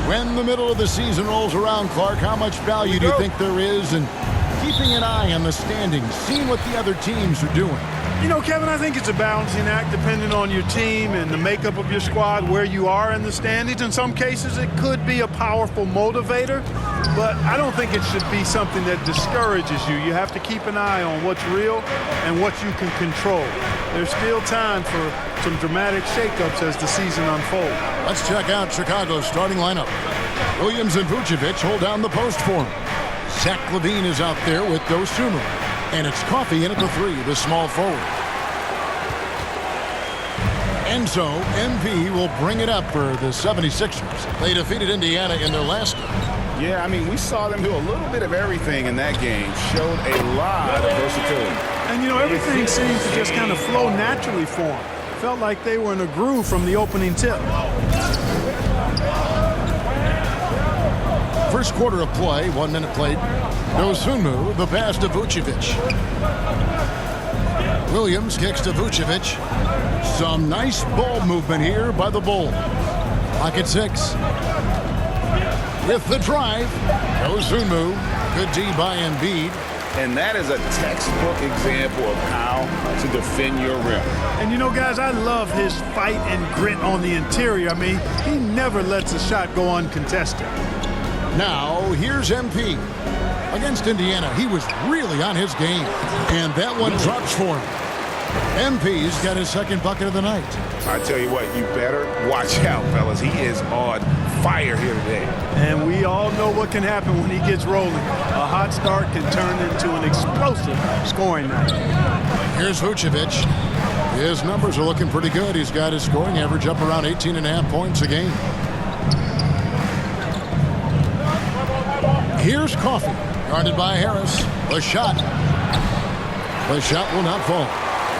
When the middle of the season rolls around, Clark, how much value do you think there is in keeping an eye on the standings, seeing what the other teams are doing? You know, Kevin, I think it's a balancing act depending on your team and the makeup of your squad, where you are in the standings. In some cases, it could be a powerful motivator, but I don't think it should be something that discourages you. You have to keep an eye on what's real and what you can control. There's still time for some dramatic shakeups as the season unfolds. Let's check out Chicago's starting lineup. Williams and Vucevic hold down the post for him. Zach LaVine is out there with Dosunmu. And it's Coffey in at the 3, the small forward. And so MP will bring it up for the 76ers. They defeated Indiana in their last game. Yeah, I mean, we saw them do a little bit of everything in that game. Showed a lot of versatility. And, you know, everything seemed to just kind of flow naturally for them. Felt like they were in a groove from the opening tip. First quarter of play, 1 minute played. Dosunmu, the pass to Vucevic. Williams kicks to Vucevic. Some nice ball movement here by the Bulls. Clock at 6. With the drive, Dosunmu. Good D by Embiid. And that is a textbook example of how to defend your rim. And, you know, guys, I love his fight and grit on the interior. I mean, he never lets a shot go uncontested. Now, here's MP. Against Indiana, he was really on his game. And that one drops for him. MP's got his second bucket of the night. I tell you what, you better watch out, fellas. He is on fire here today. And we all know what can happen when he gets rolling. A hot start can turn into an explosive scoring night. Here's Vucevic. His numbers are looking pretty good. He's got his scoring average up around 18.5 points a game. Here's Coffey, guarded by Harris. The shot. The shot will not fall.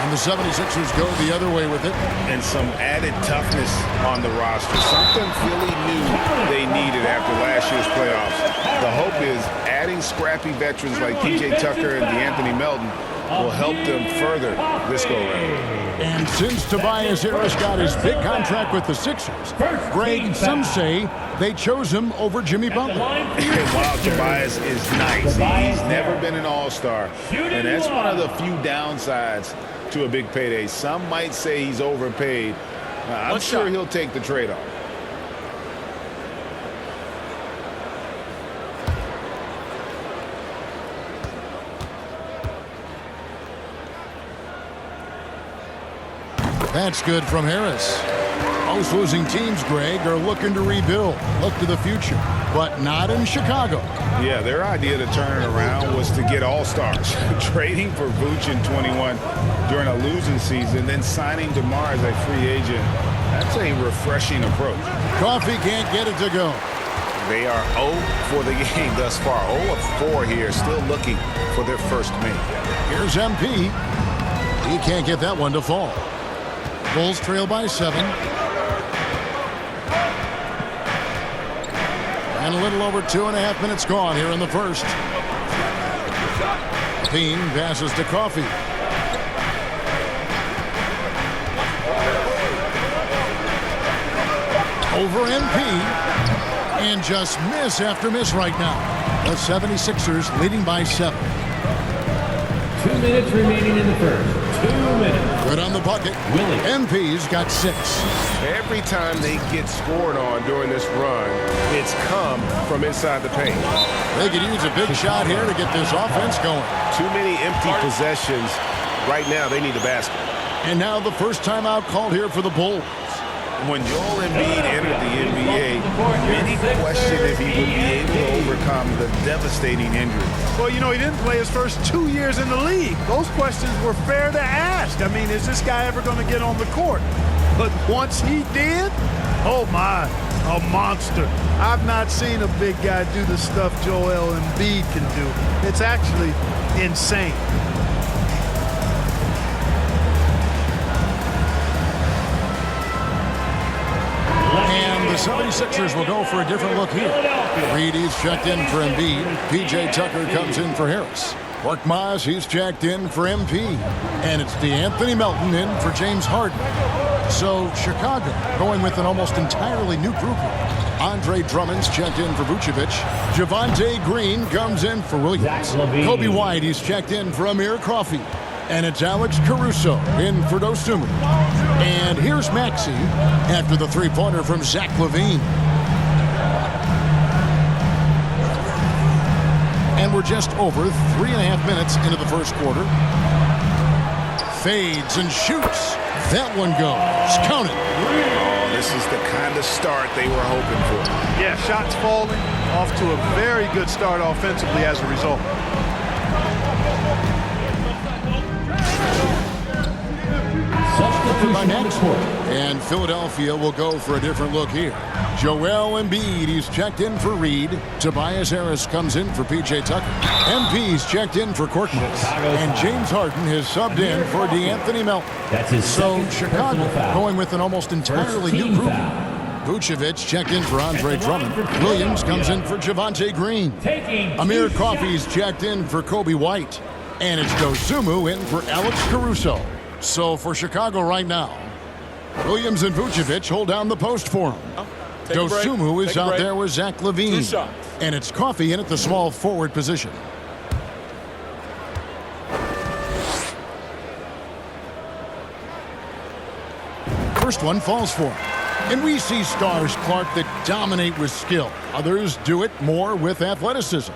And the 76ers go the other way with it. And some added toughness on the roster. Something Philly knew they needed after last year's playoffs. The hope is adding scrappy veterans like P.J. Tucker and DeAnthony Melton will help them further this go-round. And since Tobias Harris got his big contract with the Sixers, Greg, some say they chose him over Jimmy Butler. While Tobias is nice, he's never been an all-star. And that's one of the few downsides to a big payday. Some might say he's overpaid. I'm sure he'll take the trade-off. That's good from Harris. Most losing teams, Greg, are looking to rebuild, look to the future, but not in Chicago. Yeah, their idea to turn it around was to get all-stars. Trading for Vooch in 21 during a losing season, then signing DeMar as a free agent. That's a refreshing approach. Coffey can't get it to go. They are 0 for the game thus far. 0 of 4 here, still looking for their first make. Here's MP. He can't get that one to fall. Bulls trail by 7. And a little over 2.5 minutes gone here in the first. Bean passes to Coffey. Over MP. And just miss after miss right now. The 76ers leading by 7. 2 minutes remaining in the first. 2 minutes. Good on the bucket. Willie. MP's got 6. Every time they get scored on during this run, it's come from inside the paint. They could use a big shot here to get this offense going. Too many empty possessions. Right now, they need the basket. And now the first timeout called here for the Bulls. When Joel Embiid entered the NBA, many questioned if he would be able to overcome the devastating injury. Well, you know, he didn't play his first 2 years in the league. Those questions were fair to ask. I mean, is this guy ever going to get on the court? But once he did, oh my, a monster. I've not seen a big guy do the stuff Joel Embiid can do. It's actually insane. And the 76ers will go for a different look here. Reedy's checked in for Embiid. P.J. Tucker comes in for Harris. Korkmaz, he's checked in for MP. And it's DeAnthony Melton in for James Harden. So Chicago going with an almost entirely new group here. Andre Drummond's checked in for Vucevic. Javonte Green comes in for Williams. Zach LaVine. Kobe White, he's checked in for Amir Coffey. And it's Alex Caruso in for Dosunmu. And here's Maxey after the three-pointer from Zach LaVine. And we're just over 3.5 minutes into the first quarter. Fades and shoots. That one goes. Count it. Oh, this is the kind of start they were hoping for. Yeah, shots falling. Off to a very good start offensively as a result. Substitution By on the next. court. And Philadelphia will go for a different look here. Joel Embiid, he's checked in for Reed. Tobias Harris comes in for P.J. Tucker. MP's checked in for Korkmaz. And James Harden has subbed in for DeAnthony Melton. That's his So second Chicago personal foul. going with an almost entirely First new team group. foul. Vucevic checked in for Andre Drummond. Williams comes in for Javonte Green. Taking Amir two Coffey's shots. checked in for Kobe White. And it's Dosunmu in for Alex Caruso. So for Chicago right now, Williams and Vucevic hold down the post for him. Dosunmu is out there with Zach LaVine. And it's Coffey in at the small forward position. First one falls for him. And we see stars, Clark, that dominate with skill. Others do it more with athleticism.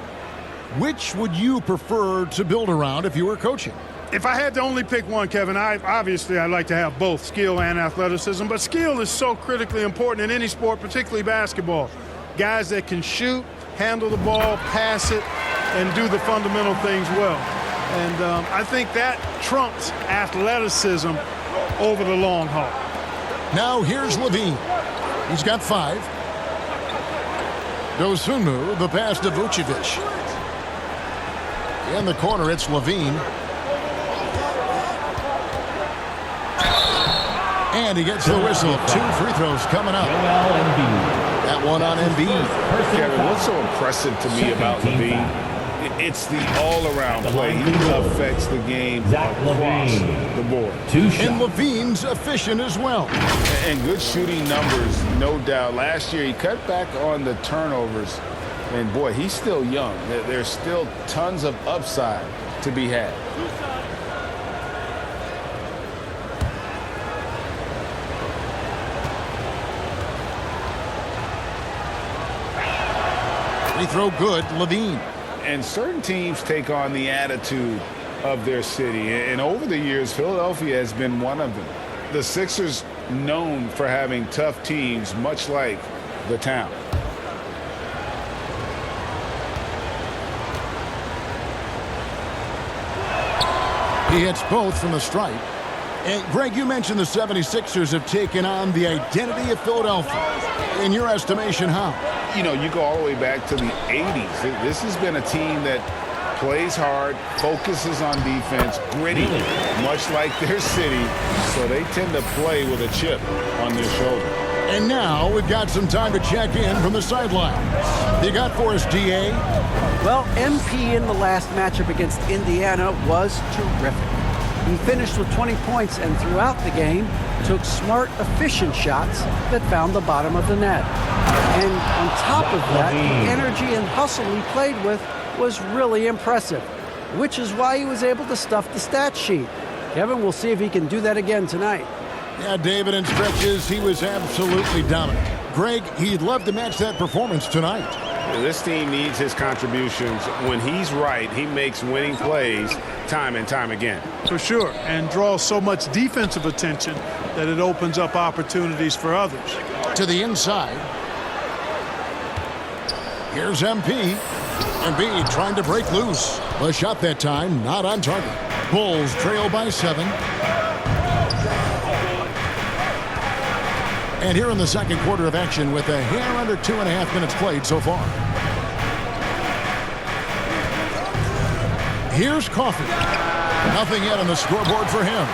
Which would you prefer to build around if you were coaching? If I had to only pick one, Kevin, I'd like to have both skill and athleticism. But skill is so critically important in any sport, particularly basketball. Guys that can shoot, handle the ball, pass it, and do the fundamental things well. And I think that trumps athleticism over the long haul. Now here's LaVine. He's got 5. Dosunmu, the pass to Vucevic. In the corner, it's LaVine. And he gets the whistle. 2 free throws coming up. Joel Embiid. That one on Embiid. Kevin, what's so impressive to me about LaVine? It's the all-around play. He affects the game Zach across LaVine. the board. 2 And shots. LaVine's efficient as well. And good shooting numbers, no doubt. Last year, he cut back on the turnovers. And, boy, he's still young. There's still tons of upside to be had. Free throw good, LaVine. And certain teams take on the attitude of their city. And over the years, Philadelphia has been one of them. The Sixers known for having tough teams, much like the town. He hits both from the stripe. And Greg, you mentioned the 76ers have taken on the identity of Philadelphia. In your estimation, how? You know, you go all the way back to the 80s. This has been a team that plays hard, focuses on defense, gritty, much like their city. So they tend to play with a chip on their shoulder. And now we've got some time to check in from the sidelines. You got for us, DA? Well, MP in the last matchup against Indiana was terrific. He finished with 20 points and throughout the game took smart, efficient shots that found the bottom of the net. And on top of that, the energy and hustle he played with was really impressive, which is why he was able to stuff the stat sheet. Kevin, we'll see if he can do that again tonight. Yeah, David, in stretches, he was absolutely dominant. Greg, he'd love to match that performance tonight. This team needs his contributions. When he's right, he makes winning plays time and time again. For sure, and draws so much defensive attention that it opens up opportunities for others. To the inside. Here's MP. Embiid trying to break loose. The shot that time, not on target. Bulls trail by 7. And here in the second quarter of action with a hair under 2.5 minutes played so far. Here's Coffey. Nothing yet on the scoreboard for him.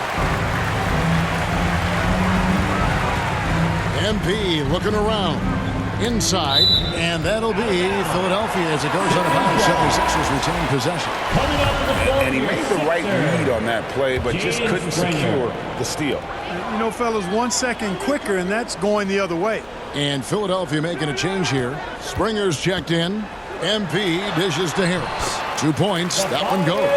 MP looking around. inside, and that'll be Philadelphia as it goes out of bounds. 76ers retain possession. And he made the right read on that play, but just couldn't secure the steal. You know, fellas, 1 second quicker, and that's going the other way. And Philadelphia making a change here. Springer's checked in. MP dishes to Harris. 2 points. That one goes.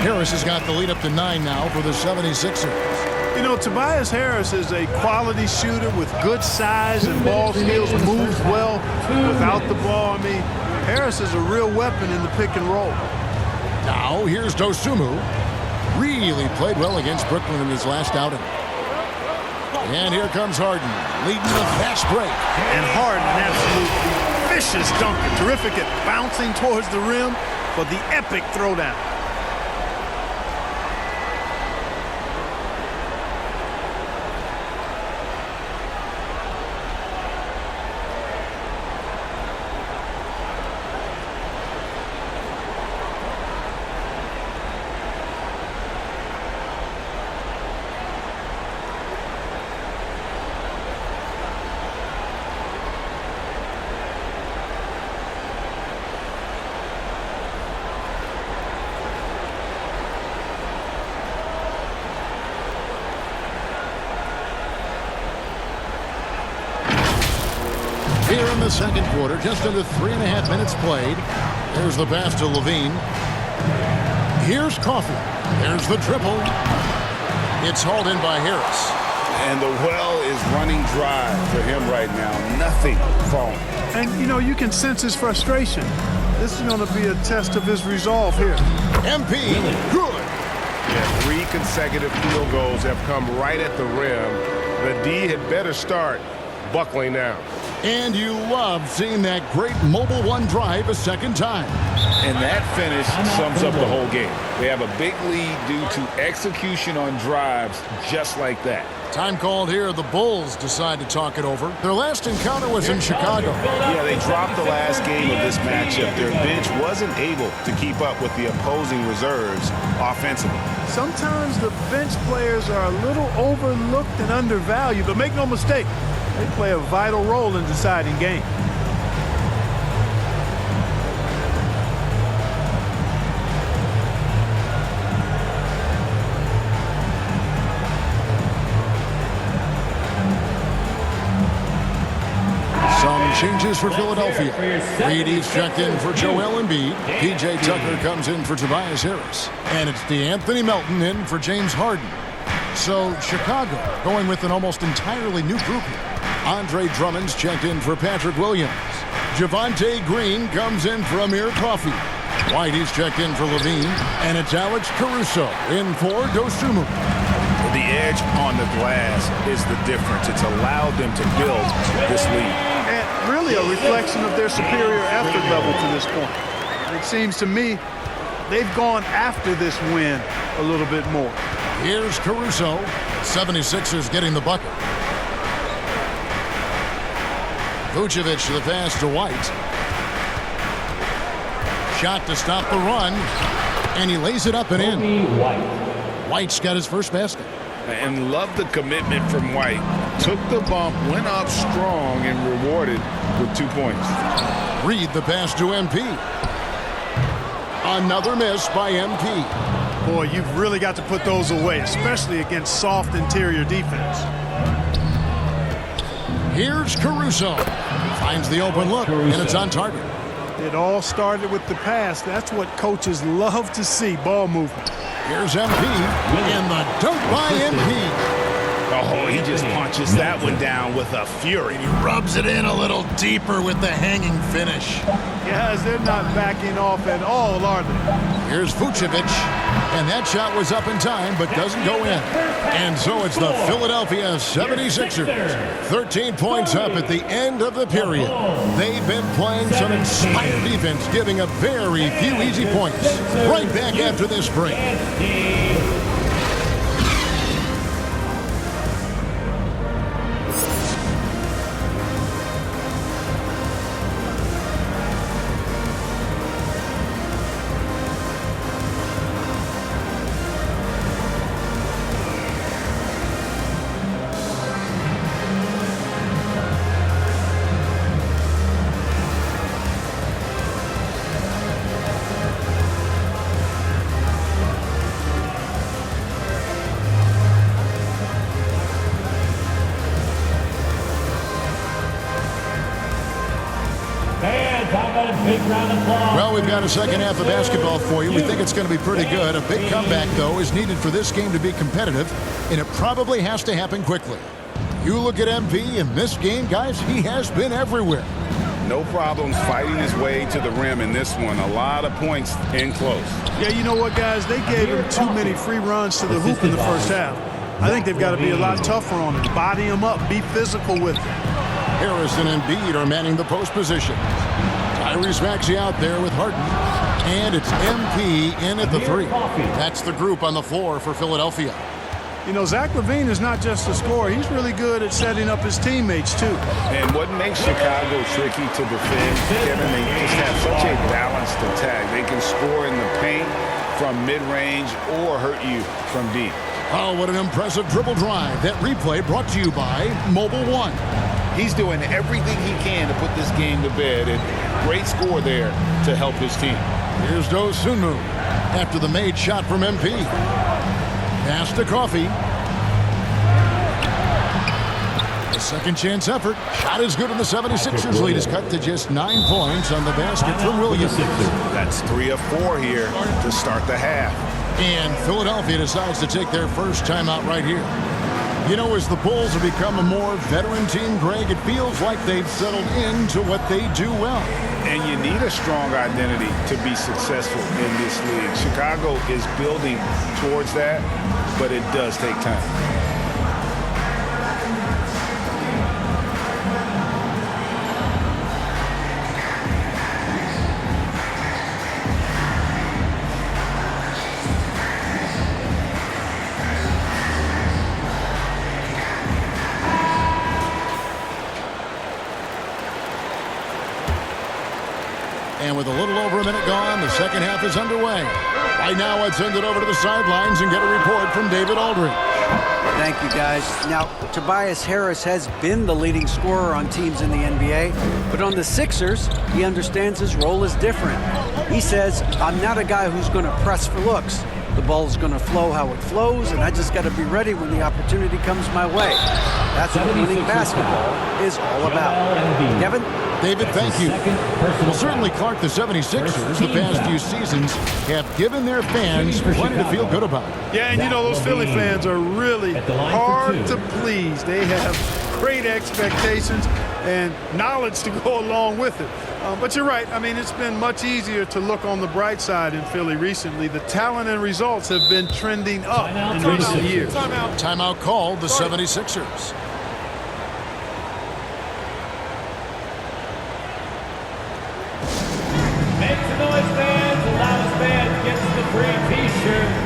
Harris has got the lead up to 9 now for the 76ers. You know, Tobias Harris is a quality shooter with good size and ball skills, moves well without the ball. I mean, Harris is a real weapon in the pick and roll. Now, here's Dosunmu. Really played well against Brooklyn in his last outing. And here comes Harden, leading the fast break. And Harden, an absolute vicious dunker. Terrific at bouncing towards the rim for the epic throwdown. Here in the second quarter, just under 3.5 minutes played. There's the pass to Levine. Here's Coffey. There's the triple. It's hauled in by Harris. And the well is running dry for him right now. Nothing falling. And, you know, you can sense his frustration. This is going to be a test of his resolve here. MP, good. Yeah, 3 consecutive field goals have come right at the rim. The D had better start buckling down. And you love seeing that great mobile one drive a second time. And that finish sums up the whole game. They have a big lead due to execution on drives just like that. Time called here. The Bulls decide to talk it over. Their last encounter was in Chicago. Yeah, they dropped the last game of this matchup. Their bench wasn't able to keep up with the opposing reserves offensively. Sometimes the bench players are a little overlooked and undervalued, but make no mistake, they play a vital role in deciding games. Some changes for Philadelphia. Reedy's checked in for Joel Embiid. P.J. Tucker comes in for Tobias Harris. And it's DeAnthony Melton in for James Harden. So Chicago going with an almost entirely new group here. Andre Drummond's checked in for Patrick Williams. Javonte Green comes in for Amir Coffey. Whitey's checked in for Levine. And it's Alex Caruso in for Dosunmu. The edge on the glass is the difference. It's allowed them to build this lead. And really a reflection of their superior effort level to this point. It seems to me they've gone after this win a little bit more. Here's Caruso. 76ers getting the bucket. Vucevic the pass to White. Shot to stop the run. And he lays it up and in. White's got his first basket. And love the commitment from White. Took the bump, went up strong, and rewarded with 2 points. Reed the pass to MP. Another miss by MP. Boy, you've really got to put those away, especially against soft interior defense. Here's Caruso. Finds the open look, and it's on target. It all started with the pass. That's what coaches love to see, ball movement. Here's MP, and the dunk by MP. Oh, he just punches that one down with a fury. He rubs it in a little deeper with the hanging finish. Guys, they're not backing off at all, are they? Here's Vucevic, and that shot was up in time, but doesn't go in. And so it's the Philadelphia 76ers. 13 points up at the end of the period. They've been playing some inspired defense, giving up very few easy points. Right back after this break. How about a big round of applause? Well, we've got a second half of basketball for you. We think it's going to be pretty good. A big comeback, though, is needed for this game to be competitive, and it probably has to happen quickly. You look at MP in this game, guys, he has been everywhere. No problems fighting his way to the rim in this one. A lot of points in close. Yeah, you know what, guys? They gave him too many free runs to the hoop in the first half. I think they've got to be a lot tougher on him. Body him up. Be physical with him. Harris and Embiid are manning the post position. Tyrese Maxey out there with Harden. And it's MP in at the 3. That's the group on the floor for Philadelphia. You know, Zach LaVine is not just a scorer. He's really good at setting up his teammates, too. And what makes Chicago tricky to defend, Kevin, they just have such a balanced attack. They can score in the paint from mid-range or hurt you from deep. Oh, what an impressive dribble drive. That replay brought to you by Mobile One. He's doing everything he can to put this game to bed, and great score there to help his team. Here's Dosunmu after the made shot from MP. Pass to Coffee. A second chance effort. Shot is good, and the 76ers lead is cut to just 9 points on the basket from Williams. That's 3 of 4 here to start the half. And Philadelphia decides to take their first timeout right here. You know, as the Bulls have become a more veteran team, Greg, it feels like they've settled into what they do well. And you need a strong identity to be successful in this league. Chicago is building towards that, but it does take time. And with a little over a minute gone, the second half is underway. Right now, I'd send it over to the sidelines and get a report from David Aldridge. Thank you, guys. Now, Tobias Harris has been the leading scorer on teams in the NBA, but on the Sixers, he understands his role is different. He says, I'm not a guy who's going to press for looks. The ball's going to flow how it flows, and I just got to be ready when the opportunity comes my way. That's what winning basketball is all about. Kevin? David, thank you. Well, certainly, Clark, the 76ers, the past few seasons, have given their fans plenty to feel good about. Yeah, and you know, those Philly fans are really hard to please. They have great expectations and knowledge to go along with it. But you're right. I mean, it's been much easier to look on the bright side in Philly recently. The talent and results have been trending up in recent years. Timeout called the 76ers. Make some noise, fans. The loudest fan gets the free T-shirt.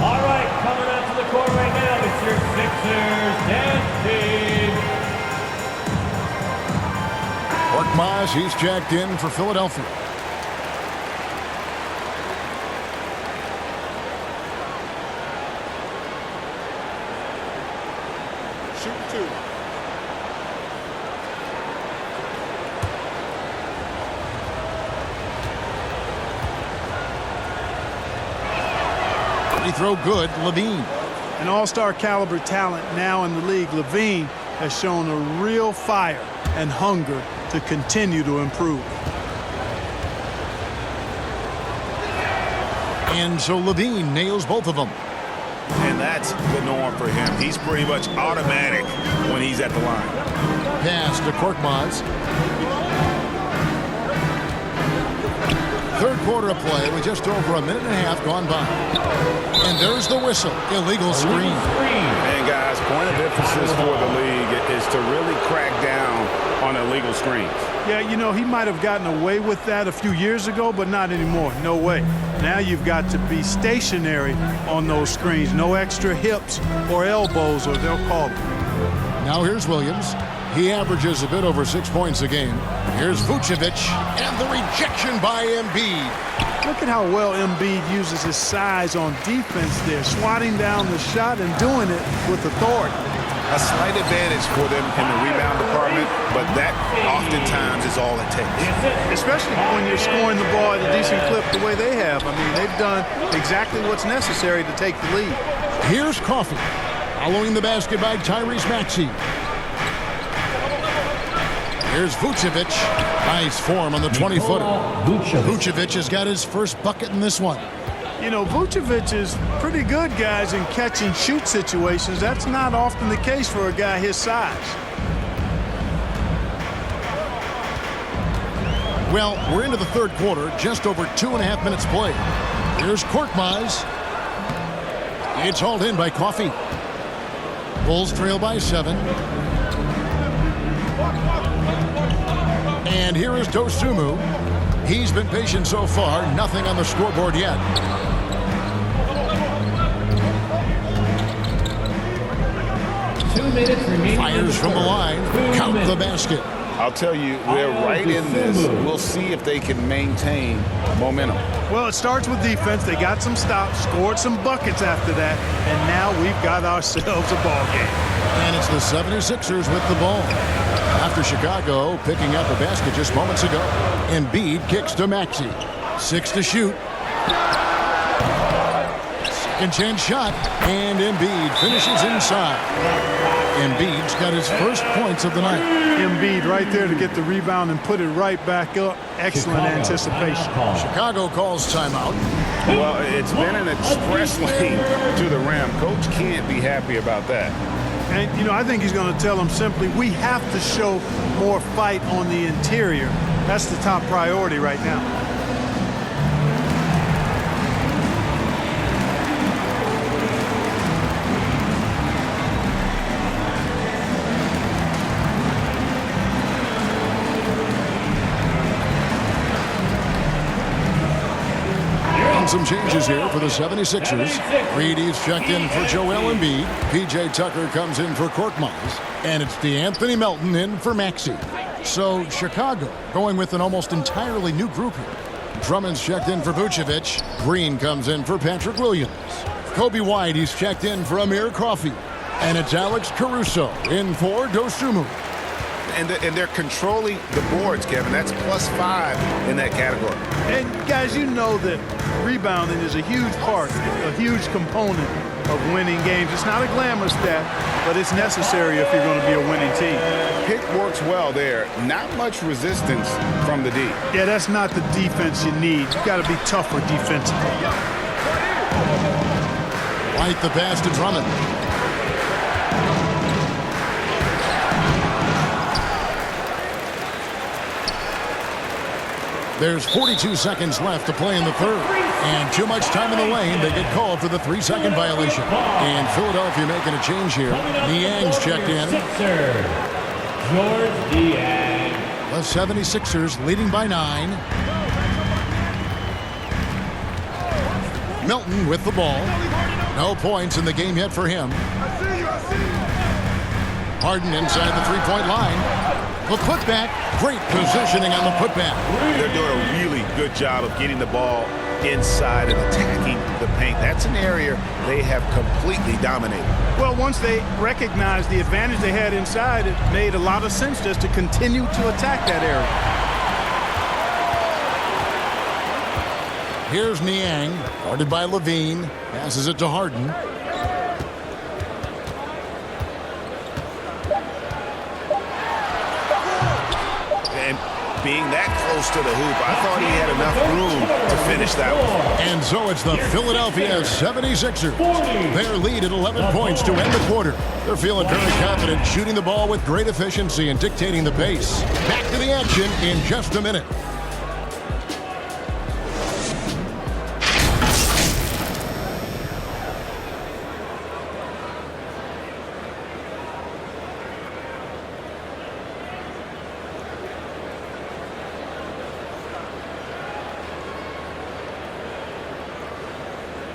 All right, coming out to the court right now, it's your Sixers dance team. Korkmaz, he's jacked in for Philadelphia. Shoot 2. Free throw good, Levine. An all-star caliber talent now in the league. Levine has shown a real fire and hunger to continue to improve. And so Levine nails both of them. And that's the norm for him. He's pretty much automatic when he's at the line. Pass to Korkmaz. Third quarter of play with just over a minute and a half gone by. And there's the whistle. Illegal screen. And guys, point of emphasis for the league is to really crack down on illegal screens. Yeah, you know, he might have gotten away with that a few years ago, but not anymore. No way. Now you've got to be stationary on those screens. No extra hips or elbows, or they'll call it. Now here's Williams. He averages a bit over 6 points a game. Here's Vucevic, and the rejection by Embiid. Look at how well Embiid uses his size on defense there, swatting down the shot and doing it with authority. A slight advantage for them in the rebound department. but that oftentimes is all it takes. Especially when you're scoring the ball at a decent clip the way they have. I mean, they've done exactly what's necessary to take the lead. Here's Coffey. Following the basket by Tyrese Maxey. Here's Vucevic. Nice form on the 20-footer. Vucevic has got his first bucket in this one. You know, Vucevic is pretty good, guys, in catch-and-shoot situations. That's not often the case for a guy his size. Well, we're into the third quarter, just over 2.5 minutes played. Here's Korkmaz. It's hauled in by Coffey. Bulls trail by 7. And here is Dosunmu. He's been patient so far, nothing on the scoreboard yet. Fires from the line, count the basket. I'll tell you, they're right in this. We'll see if they can maintain momentum. Well, it starts with defense. They got some stops, scored some buckets after that, and now we've got ourselves a ball game. And it's the 76ers with the ball. After Chicago picking up a basket just moments ago. Embiid kicks to Maxey. 6 to shoot. Second chance shot, and Embiid finishes inside. Embiid's got his first points of the night. Embiid right there to get the rebound and put it right back up. Excellent anticipation. Chicago calls timeout. Well, it's been an express lane to the rim. Coach can't be happy about that. And, you know, I think he's going to tell them simply, we have to show more fight on the interior. That's the top priority right now. Some changes here for the 76ers. Reedy's checked in for Joel Embiid. P.J. Tucker comes in for Korkmaz. And it's DeAnthony Melton in for Maxey. So Chicago going with an almost entirely new group here. Drummond's checked in for Vucevic. Green comes in for Patrick Williams. Kobe White, he's checked in for Amir Coffey. And it's Alex Caruso in for Dosunmu. And they're controlling the boards, Kevin. That's +5 in that category. And, guys, you know that rebounding is a huge part, a huge component of winning games. It's not a glamorous stat, but it's necessary if you're going to be a winning team. Pick works well there. Not much resistance from the D. Yeah, that's not the defense you need. You got to be tougher defensively. White the pass to Drummond. There's 42 seconds left to play in the third. And too much time in the lane. They get called for the 3-second violation. And Philadelphia making a change here. Niang's checked in. George Niang. The 76ers leading by 9. Melton with the ball. No points in the game yet for him. Harden inside the three-point line. The putback, great positioning on the putback. They're doing a really good job of getting the ball inside and attacking the paint. That's an area they have completely dominated. Well, once they recognized the advantage they had inside, it made a lot of sense just to continue to attack that area. Here's Niang, guarded by Levine, passes it to Harden. Being that close to the hoop, I thought he had enough room to finish that one. And so it's the Philadelphia 76ers. Their lead at 11 points to end the quarter. They're feeling very confident, shooting the ball with great efficiency and dictating the pace. Back to the action in just a minute.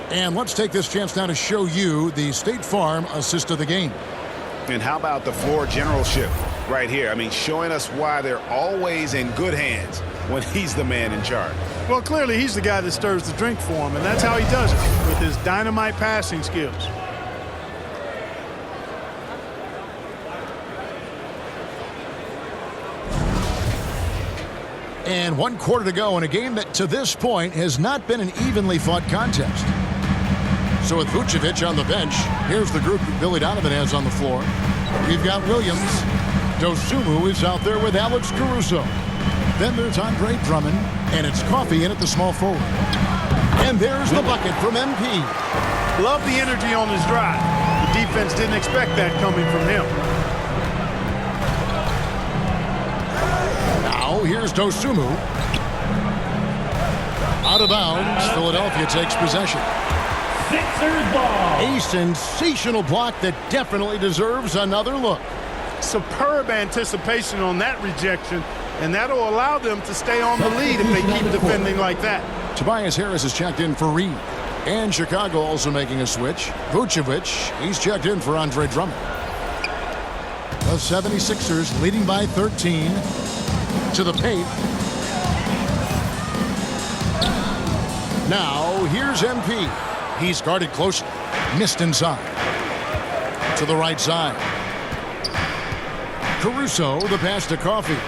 And let's take this chance now to show you the State Farm assist of the game. And how about the floor generalship right here? I mean, showing us why they're always in good hands when he's the man in charge. Well, clearly he's the guy that stirs the drink for him, and that's how he does it, with his dynamite passing skills. And 1 quarter to go in a game that to this point has not been an evenly fought contest. So with Vucevic on the bench, here's the group that Billy Donovan has on the floor. We've got Williams. Dosunmu is out there with Alex Caruso. Then there's Andre Drummond, and it's Coffey in at the small forward. And there's the bucket from MP. Love the energy on his drive. The defense didn't expect that coming from him. Now here's Dosunmu. Out of bounds, Philadelphia takes possession. Sixers ball. A sensational block that definitely deserves another look. Superb anticipation on that rejection, and that'll allow them to stay on the lead if they keep defending like that. Tobias Harris is checked in for Reed. And Chicago also making a switch. Vucevic, he's checked in for Andre Drummond. The 76ers leading by 13 to the paint. Now, here's MP. He's guarded closely. Missed inside. To the right side. Caruso, the pass to Coffey.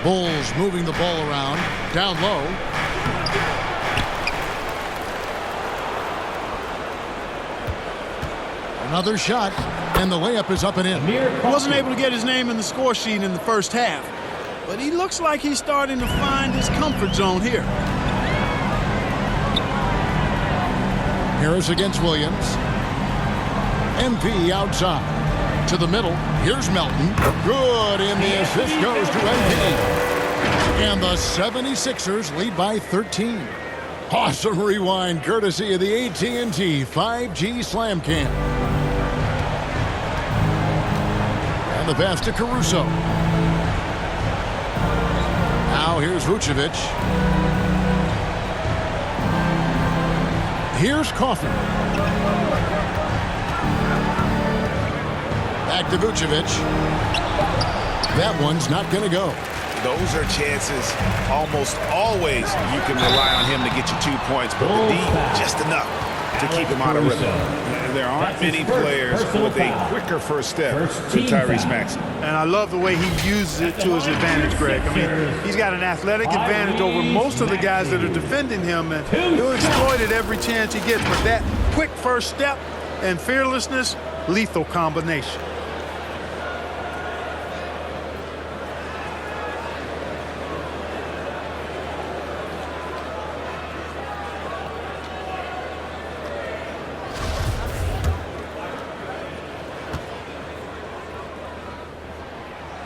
Bulls moving the ball around. Down low. Another shot, and the layup is up and in. Wasn't able to get his name in the score sheet in the first half, but he looks like he's starting to find his comfort zone here. Harris against Williams. MP outside. To the middle. Here's Melton. Good, and the assist goes to MP. And the 76ers lead by 13. Awesome rewind courtesy of the AT&T 5G Slam Cam. And the pass to Caruso. Now here's Vucevic. Here's Coffey. Back to Vucevic. That one's not going to go. Those are chances almost always you can rely on him to get you 2 points, but the D, just enough to keep him out of rhythm. There aren't many players with a quicker first step than Tyrese Maxey. And I love the way he uses it to his advantage, Greg. I mean, he's got an athletic advantage over most of the guys that are defending him, and he'll exploit it every chance he gets. But that quick first step and fearlessness, lethal combination.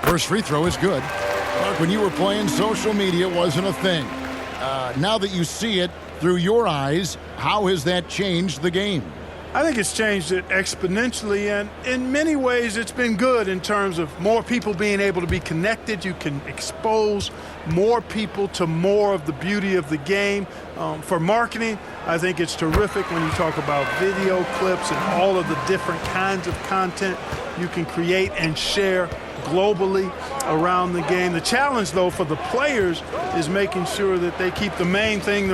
First free throw is good. Mark, when you were playing, social media wasn't a thing. Now that you see it through your eyes, how has that changed the game? I think it's changed it exponentially, and in many ways it's been good in terms of more people being able to be connected. You can expose more people to more of the beauty of the game. For marketing, I think it's terrific when you talk about video clips and all of the different kinds of content you can create and share globally around the game. The challenge, though, for the players is making sure that they keep the main thing,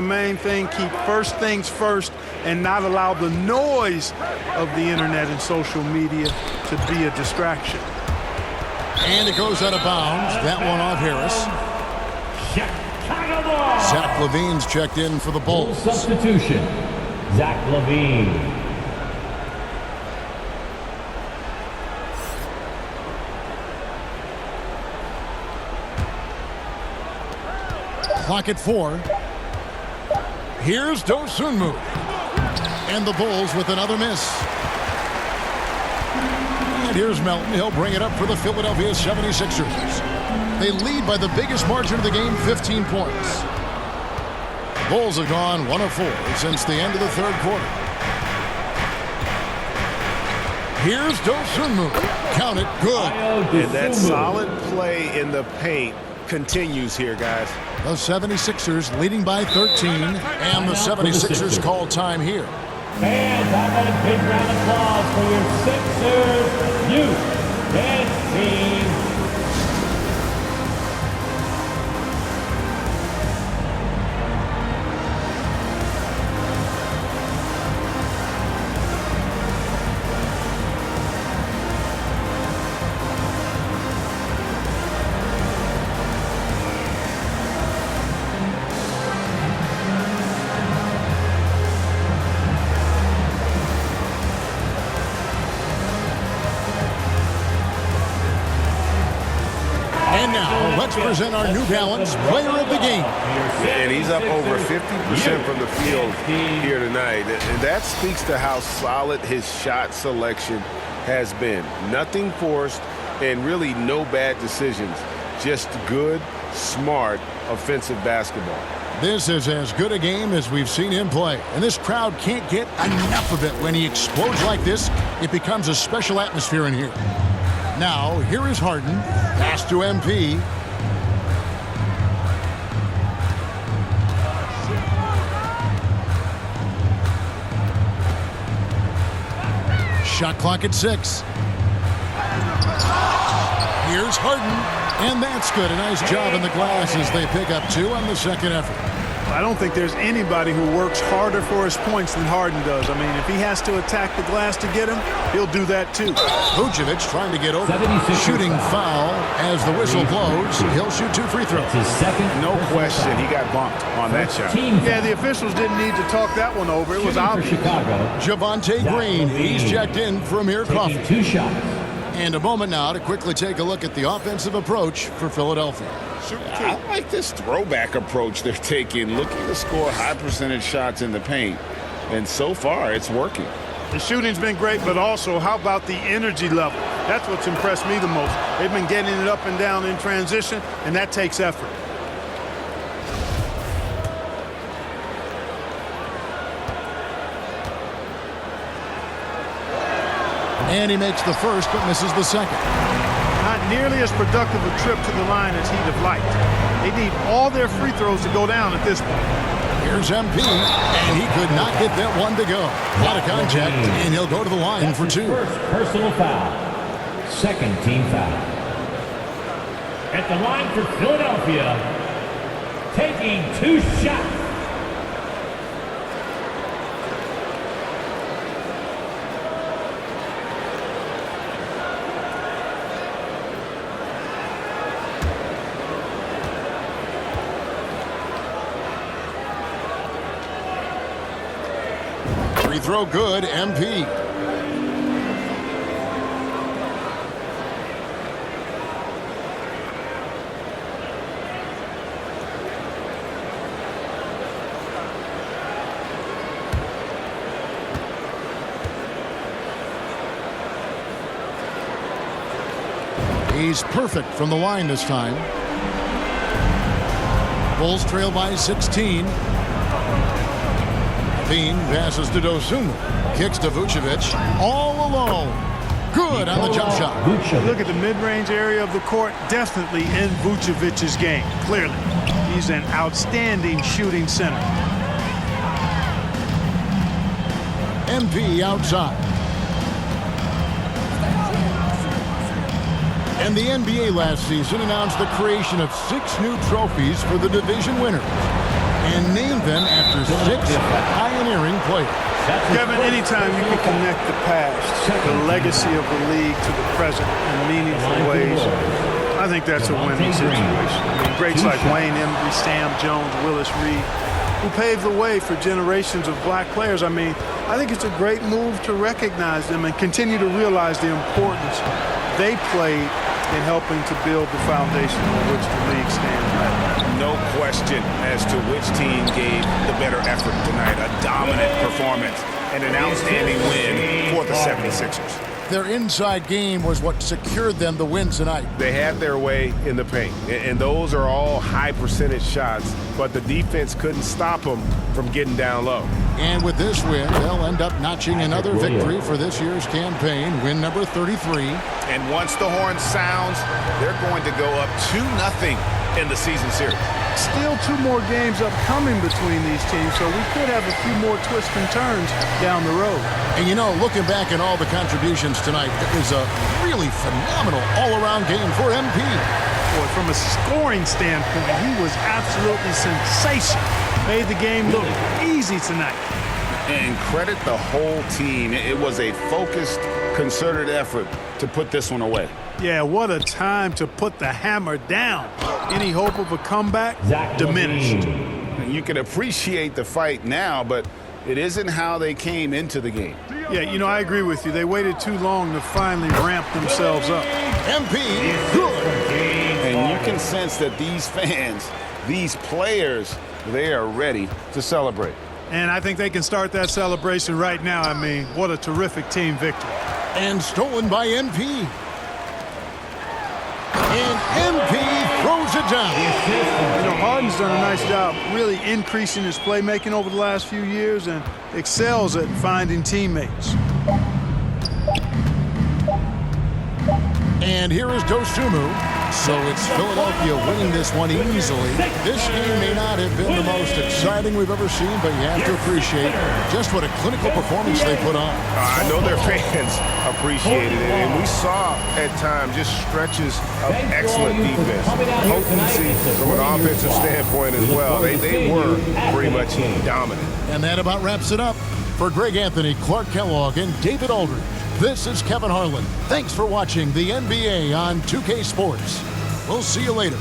keep first things first, and not allow the noise of the internet and social media to be a distraction. And it goes out of bounds. That one off Harris. Zach LaVine's checked in for the Bulls. Substitution. Zach LaVine. Clock at 4. Here's Dosunmu. And the Bulls with another miss. And here's Melton. He'll bring it up for the Philadelphia 76ers. They lead by the biggest margin of the game, 15 points. Bulls have gone 1 of 4 since the end of the third quarter. Here's Dosunmu. Count it. Good. And that solid play in the paint continues here, guys. The 76ers leading by 13, and the 76ers call time here. And how about a big round of applause for your Sixers youth dance team. And now, let's present our New Balance Player of the Game. And he's up over 50% from the field here tonight. And that speaks to how solid his shot selection has been. Nothing forced and really no bad decisions. Just good, smart, offensive basketball. This is as good a game as we've seen him play. And this crowd can't get enough of it. When he explodes like this, it becomes a special atmosphere in here. Now, here is Harden. Pass to MP. Shot clock at 6. Here's Harden. And that's good. A nice job in the glass as they pick up 2 on the second effort. I don't think there's anybody who works harder for his points than Harden does. I mean, if he has to attack the glass to get him, he'll do that too. Vucevic trying to get over. Shooting foul as the whistle blows. He'll shoot 2 free throws. His second. No question, he got bumped on that shot. Yeah, the officials didn't need to talk that one over. It was obvious. Chicago. Javonte Green, he's checked in for Amir Coffey. Taking 2 shots. And a moment now to quickly take a look at the offensive approach for Philadelphia. I like this throwback approach they're taking, looking to score high percentage shots in the paint. And so far, it's working. The shooting's been great, but also how about the energy level? That's what's impressed me the most. They've been getting it up and down in transition, and that takes effort. And he makes the first but misses the second. Not nearly as productive a trip to the line as he'd have liked. They need all their free throws to go down at this point. Here's MP, and he could not get that one to go. A lot of contact, and he'll go to the line for 2. First personal foul. Second team foul. At the line for Philadelphia, taking 2 shots. Free throw good, MP. He's perfect from the line this time. Bulls trail by 16. Bean passes to Dosunmu. Kicks to Vucevic. All alone. Good on the jump shot. Look at the mid-range area of the court. Definitely in Vucevic's game. Clearly. He's an outstanding shooting center. MP outside. And the NBA last season announced the creation of 6 new trophies for the division winners and named them after 6 pioneering players. Kevin, anytime you can connect the past, the legacy of the league to the present in meaningful ways, I think that's a winning situation. I mean, greats like Wayne Embry, Sam Jones, Willis Reed, who paved the way for generations of black players. I mean, I think it's a great move to recognize them and continue to realize the importance they played in helping to build the foundation on which the league stands right now. No question as to which team gave the better effort tonight. A dominant performance and an outstanding win for the 76ers. Their inside game was what secured them the win tonight. They had their way in the paint, and those are all high percentage shots, but the defense couldn't stop them from getting down low. And with this win, they'll end up notching another victory for this year's campaign, win number 33. And once the horn sounds, they're going to go up 2-0 in the season series. Still 2 more games upcoming between these teams, so we could have a few more twists and turns down the road. And you know, looking back at all the contributions tonight, it was a really phenomenal all-around game for MP. Boy, from a scoring standpoint, he was absolutely sensational. Made the game look easy tonight. And credit the whole team. It was a focused, concerted effort to put this one away. Yeah, what a time to put the hammer down. Any hope of a comeback? Diminished. And you can appreciate the fight now, but it isn't how they came into the game. Yeah, you know, I agree with you. They waited too long to finally ramp themselves up. MP, good. And you can sense that these fans, these players, they are ready to celebrate. And I think they can start that celebration right now. I mean, what a terrific team victory. And stolen by MP. And MP throws it down. You know, Harden's done a nice job really increasing his playmaking over the last few years and excels at finding teammates. And here is Dosunmu. So it's Philadelphia winning this one easily. This game may not have been the most exciting we've ever seen, but you have to appreciate just what a clinical performance they put on. I know their fans appreciated it, and we saw at times just stretches of excellent defense. Potency from an offensive standpoint as well. They were pretty much dominant. And that about wraps it up. For Greg Anthony, Clark Kellogg, and David Aldridge, this is Kevin Harlan. Thanks for watching the NBA on 2K Sports. We'll see you later.